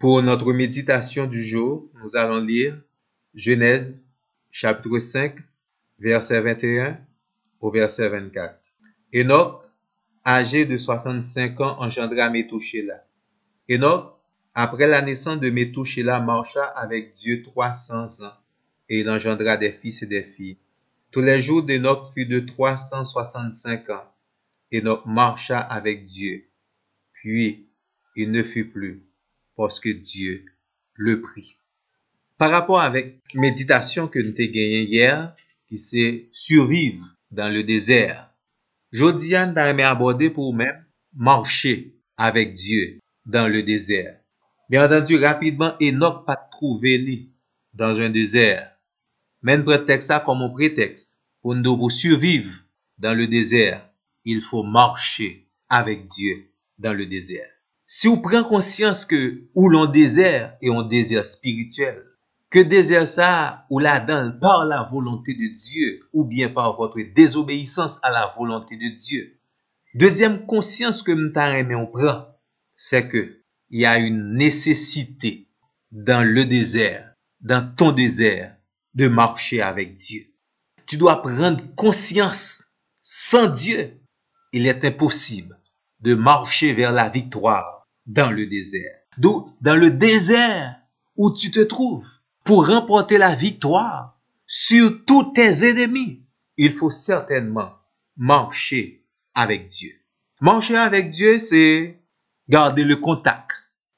Pour notre méditation du jour, nous allons lire Genèse chapitre 5, verset 21 au verset 24. Enoch, âgé de 65 ans, engendra Métouchéla. Enoch, après la naissance de Métouchéla, marcha avec Dieu 300 ans, et il engendra des fils et des filles. Tous les jours d'Enoch furent de 365 ans. Enoch marcha avec Dieu, puis il ne fut plus, parce que Dieu le prit. Par rapport avec méditation que nous avons gagné hier, qui c'est survivre dans le désert, Jodiane t'a abordé pour même marcher avec Dieu dans le désert. Bien entendu, rapidement, Enoch pas trouvé lui dans un désert. Mais prétexte ça comme un prétexte pour survivre dans le désert. Il faut marcher avec Dieu dans le désert. Si vous prenez conscience que ou l'on désert et on désert spirituel, que désert ça ou là-dedans par la volonté de Dieu ou bien par votre désobéissance à la volonté de Dieu. Deuxième conscience que on prend, c'est que il y a une nécessité dans le désert, dans ton désert, de marcher avec Dieu. Tu dois prendre conscience, sans Dieu, il est impossible de marcher vers la victoire dans le désert. Donc, dans le désert où tu te trouves, pour remporter la victoire sur tous tes ennemis, il faut certainement marcher avec Dieu. Marcher avec Dieu, c'est garder le contact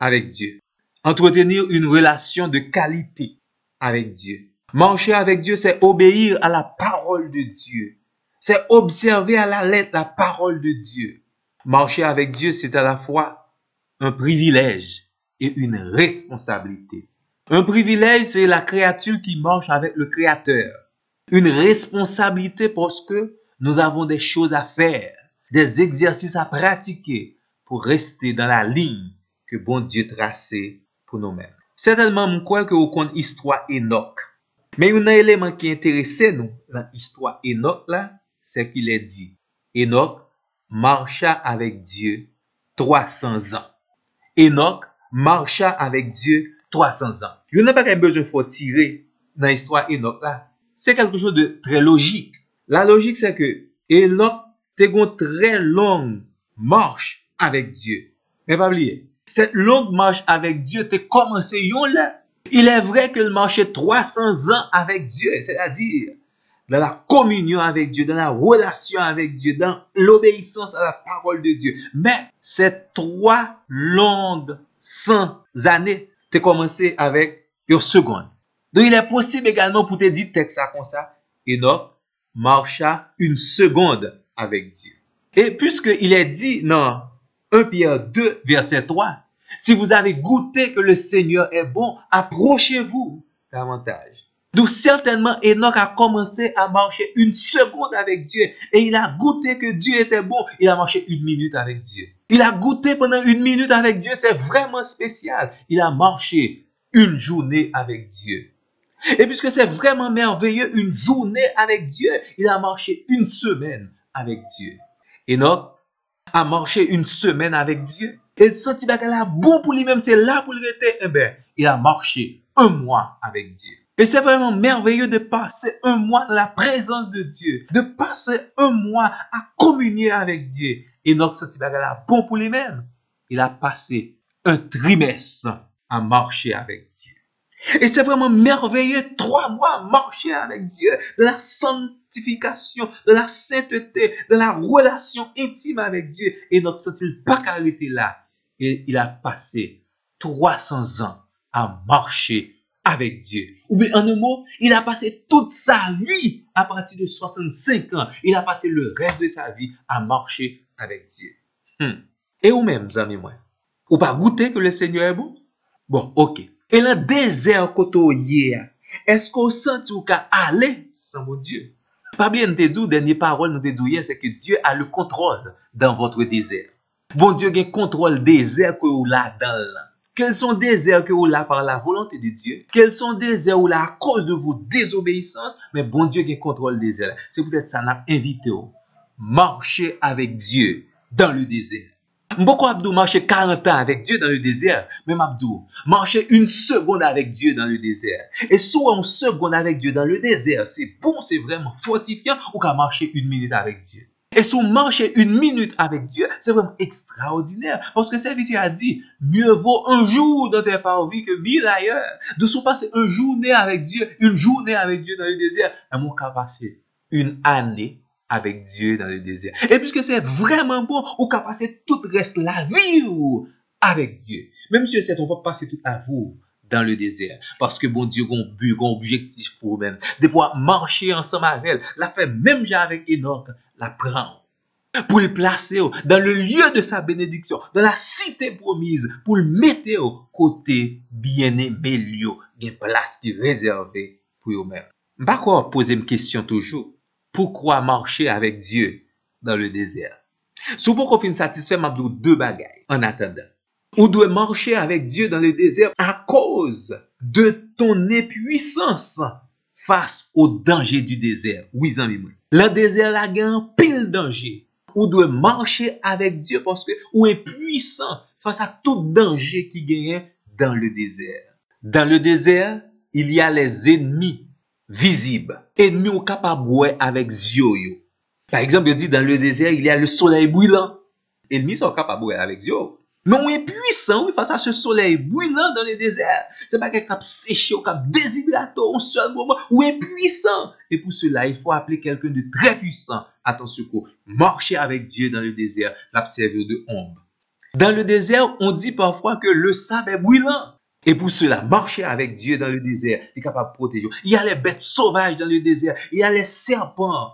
avec Dieu. Entretenir une relation de qualité avec Dieu. Marcher avec Dieu, c'est obéir à la parole de Dieu. C'est observer à la lettre la parole de Dieu. Marcher avec Dieu, c'est à la fois un privilège et une responsabilité. Un privilège, c'est la créature qui marche avec le Créateur. Une responsabilité parce que nous avons des choses à faire, des exercices à pratiquer pour rester dans la ligne que bon Dieu tracée pour nous-mêmes. Certainement, je crois que vous connaissez l'histoire Enoch. Mais il y a un élément qui intéresse nous dans l'histoire Enoch là, c'est qu'il est dit, Enoch marcha avec Dieu 300 ans. Enoch marcha avec Dieu 300 ans. Il n'y a pas besoin de tirer dans l'histoire Enoch là. C'est quelque chose de très logique. La logique, c'est que Enoch a une très longue marche avec Dieu. Mais pas oublier, cette longue marche avec Dieu a commencé là. Il est vrai qu'il marchait 300 ans avec Dieu, c'est-à-dire dans la communion avec Dieu, dans la relation avec Dieu, dans l'obéissance à la parole de Dieu. Mais ces 3 longues 100 années, tu as commencé avec une seconde. Donc il est possible également pour te dire texte ça comme ça, Enoch marcha une seconde avec Dieu. Et puisqu'il est dit dans 1 Pierre 2, verset 3, si vous avez goûté que le Seigneur est bon, approchez-vous davantage. Donc certainement, Enoch a commencé à marcher une seconde avec Dieu. Et il a goûté que Dieu était bon. Il a marché 1 minute avec Dieu. Il a goûté pendant 1 minute avec Dieu. C'est vraiment spécial. Il a marché une journée avec Dieu. Et puisque c'est vraiment merveilleux, une journée avec Dieu, il a marché 1 semaine avec Dieu. Enoch a marché 1 semaine avec Dieu. Et il sentit qu'il a bon pour lui-même, c'est là pour le rester. Eh bien, il a marché 1 mois avec Dieu. Et c'est vraiment merveilleux de passer 1 mois dans la présence de Dieu, de passer 1 mois à communier avec Dieu. Enoch sentit qu'il a bon pour lui-même. Il a passé 1 trimestre à marcher avec Dieu. Et c'est vraiment merveilleux, 3 mois à marcher avec Dieu, de la sanctification, de la sainteté, de la relation intime avec Dieu. Et donc, n'est-il pas qu'arrêter là. Et il a passé 300 ans à marcher avec Dieu. Ou bien, en un mot, il a passé toute sa vie à partir de 65 ans. Il a passé le reste de sa vie à marcher avec Dieu. Et vous-même, amis, moi, ou pas goûter que le Seigneur est bon? Bon, ok. Et le désert côté est-ce qu'on sent ou qu'à aller sans mon Dieu? Pas bien nous te dit, dernière parole nous te dit hier, c'est que Dieu a le contrôle dans votre désert. Bon Dieu a le contrôle désert que vous là dans. Quels sont des déserts que vous là par la volonté de Dieu? Quels sont des déserts où là à cause de vos désobéissances? Mais bon Dieu a le contrôle des déserts. C'est peut-être ça n'a invité vous. Marcher avec Dieu dans le désert. Beaucoup Abdou marcher 40 ans avec Dieu dans le désert. Même Abdou, marcher une seconde avec Dieu dans le désert. Et soit une seconde avec Dieu dans le désert, c'est bon, c'est vraiment fortifiant, ou qu'à marcher une minute avec Dieu. Et si on marche une minute avec Dieu, c'est vraiment extraordinaire. Parce que serviteur a dit, mieux vaut un jour dans tes parvis que 1000 ailleurs. De se passer une journée avec Dieu dans le désert, et mon cas passer une année avec Dieu dans le désert. Et puisque c'est vraiment bon, on peut passer tout le reste de la vie avec Dieu. Même si c'est on peut passer toute la vie dans le désert. Parce que bon Dieu, un but, un objectif pour vous-même. De pouvoir marcher ensemble avec elle. La fait même avec Enoch, la prend. Pour le placer dans le lieu de sa bénédiction, dans la cité promise, pour le mettre au côté bien-aimé lieu, une place qui est réservée pour vous-même. Je ne vais pas poser une question toujours. Pourquoi marcher avec Dieu dans le désert? Si vous pouvez satisfaire, je vais deux bagailles en attendant. Ou doit marcher avec Dieu dans le désert à cause de ton impuissance face au danger du désert. Oui, amis. Le désert a un pile danger. Ou doit marcher avec Dieu parce que ou est puissant face à tout danger qui gagne dans le désert. Dans le désert, il y a les ennemis visibles. Ennemis ou capables avec yeux. Par exemple, il dit dans le désert, il y a le soleil brûlant. Ennemis sont capables avec yeux. Mais on est puissant face à ce soleil brûlant dans le désert. C'est pas quelqu'un qui a séché ou qui a déshydraté en seul moment. On est puissant. Et pour cela, il faut appeler quelqu'un de très puissant à ton secours. Marcher avec Dieu dans le désert, l'observer de ombre. Dans le désert, on dit parfois que le sable est brûlant. Et pour cela, marcher avec Dieu dans le désert, il est capable de protéger. Il y a les bêtes sauvages dans le désert. Il y a les serpents.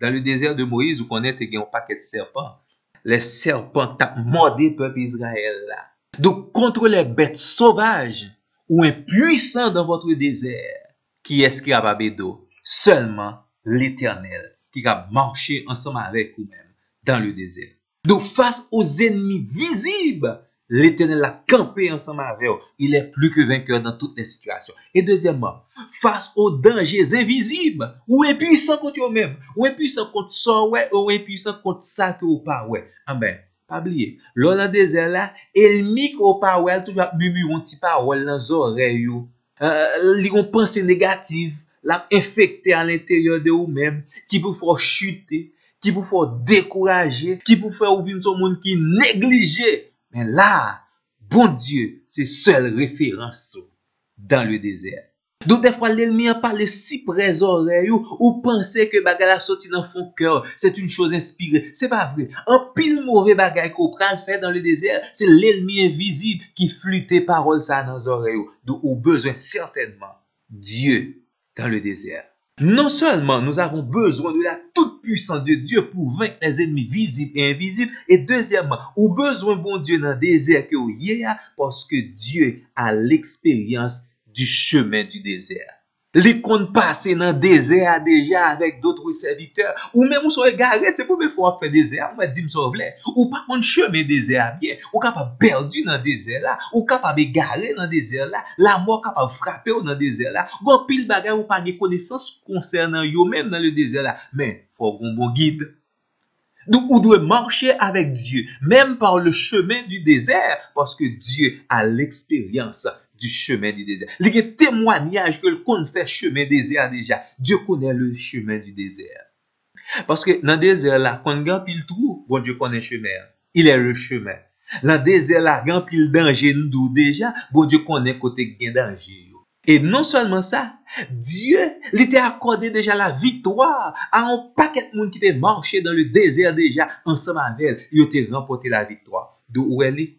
Dans le désert de Moïse, vous connaissez qu'il y a un paquet de serpents. Les serpents tapent mordu peuple Israël là. Donc, contre les bêtes sauvages ou impuissants dans votre désert, qui est-ce qui a babé d'eau? Seulement l'Éternel, qui a marché ensemble avec vous-même dans le désert. Donc, face aux ennemis visibles, l'Éternel a campé ensemble avec vous. Il est plus que vainqueur dans toutes les situations. Et deuxièmement, face aux dangers invisibles, ou impuissant contre vous-même, ou impuissant contre ça, ou impuissant contre ça que vous pas, ben, pas oublier. Lors dans le désert là, ennemi qu'on pas, toujours murmure un petit parole dans les oreilles, li ont pensée négative, l'a infecté à l'intérieur de vous-même, qui vous faire chuter, qui vous faire décourager, qui vous faire ouvrir son monde qui négligé. Mais là, bon Dieu, c'est seule référence dans le désert. Donc, des fois, l'ennemi a parlé si près oreilles ou pensez que bagay la sorti dans fond cœur, c'est une chose inspirée. C'est pas vrai. Un pile mauvais bagay qu'on pral faire dans le désert, c'est l'ennemi invisible qui flûte parole ça dans les oreilles. Donc, au besoin certainement Dieu dans le désert. Non seulement nous avons besoin de la toute-puissance de Dieu pour vaincre les ennemis visibles et invisibles, et deuxièmement, nous avons besoin bon Dieu dans le désert que vous y a, parce que Dieu a l'expérience du chemin du désert. Les comptes passés dans le désert déjà avec d'autres serviteurs, ou même vous soyez garé, c'est pour me faire faire désert, on va dire ou pas contre chemin désert bien, ou capable perdu dans le désert là, ou capable égaré dans le désert là, la mort capable frapper dans le désert là, bon pile bagay ou pas de connaissance concernant yo même dans le désert là, mais faut un bon guide. Donc, on doit marcher avec Dieu, même par le chemin du désert, parce que Dieu a l'expérience du chemin du désert. Il y a témoignage que le qu'on fait chemin désert déjà. Dieu connaît le chemin du désert. Parce que dans le désert là, quand on a pile trou, bon Dieu connaît le chemin. Il est le chemin. Dans le désert là, quand pile danger nous déjà, bon Dieu connaît côté gain danger. Et non seulement ça, Dieu lui a accordé déjà la victoire à un paquet de monde qui était marché dans le désert déjà ensemble avec elle. Il a remporté la victoire. D'où elle est?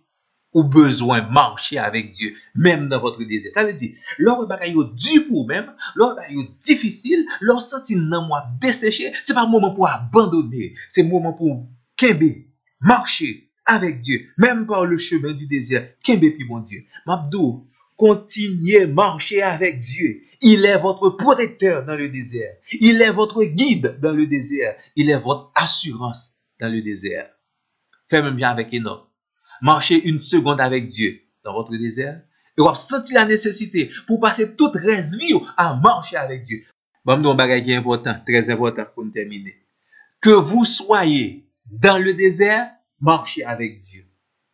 Ou besoin de marcher avec Dieu, même dans votre désert. Ça veut dire, lorsque bagaille est dur pour même, lorsque bagaille est difficile, lorsque senti nan moi desséché, c'est pas un moment pour abandonner, c'est un moment pour kembe, marcher avec Dieu, même par le chemin du désert, kembe puis mon Dieu. Mabdou, continuez marcher avec Dieu. Il est votre protecteur dans le désert. Il est votre guide dans le désert. Il est votre assurance dans le désert. Faites même bien avec Enoch. Marchez une seconde avec Dieu dans votre désert. Et vous avez senti la nécessité pour passer toute reste vie à marcher avec Dieu. Bon, nous avons un bagage qui est important, très important pour nous terminer. Que vous soyez dans le désert marchez avec Dieu.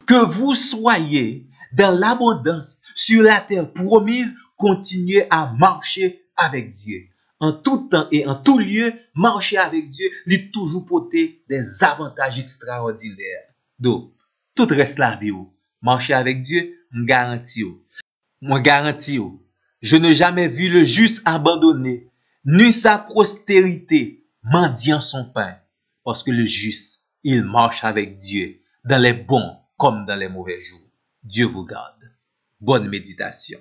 Que vous soyez dans l'abondance sur la terre promise, continuez à marcher avec Dieu. En tout temps et en tout lieu, marcher avec Dieu, lui toujours porter des avantages extraordinaires. Donc, tout reste la vie. Marcher avec Dieu, me garantis. Je n'ai jamais vu le juste abandonné, ni sa postérité mendiant son pain. Parce que le juste, il marche avec Dieu dans les bons comme dans les mauvais jours. Dieu vous garde. Bonne méditation.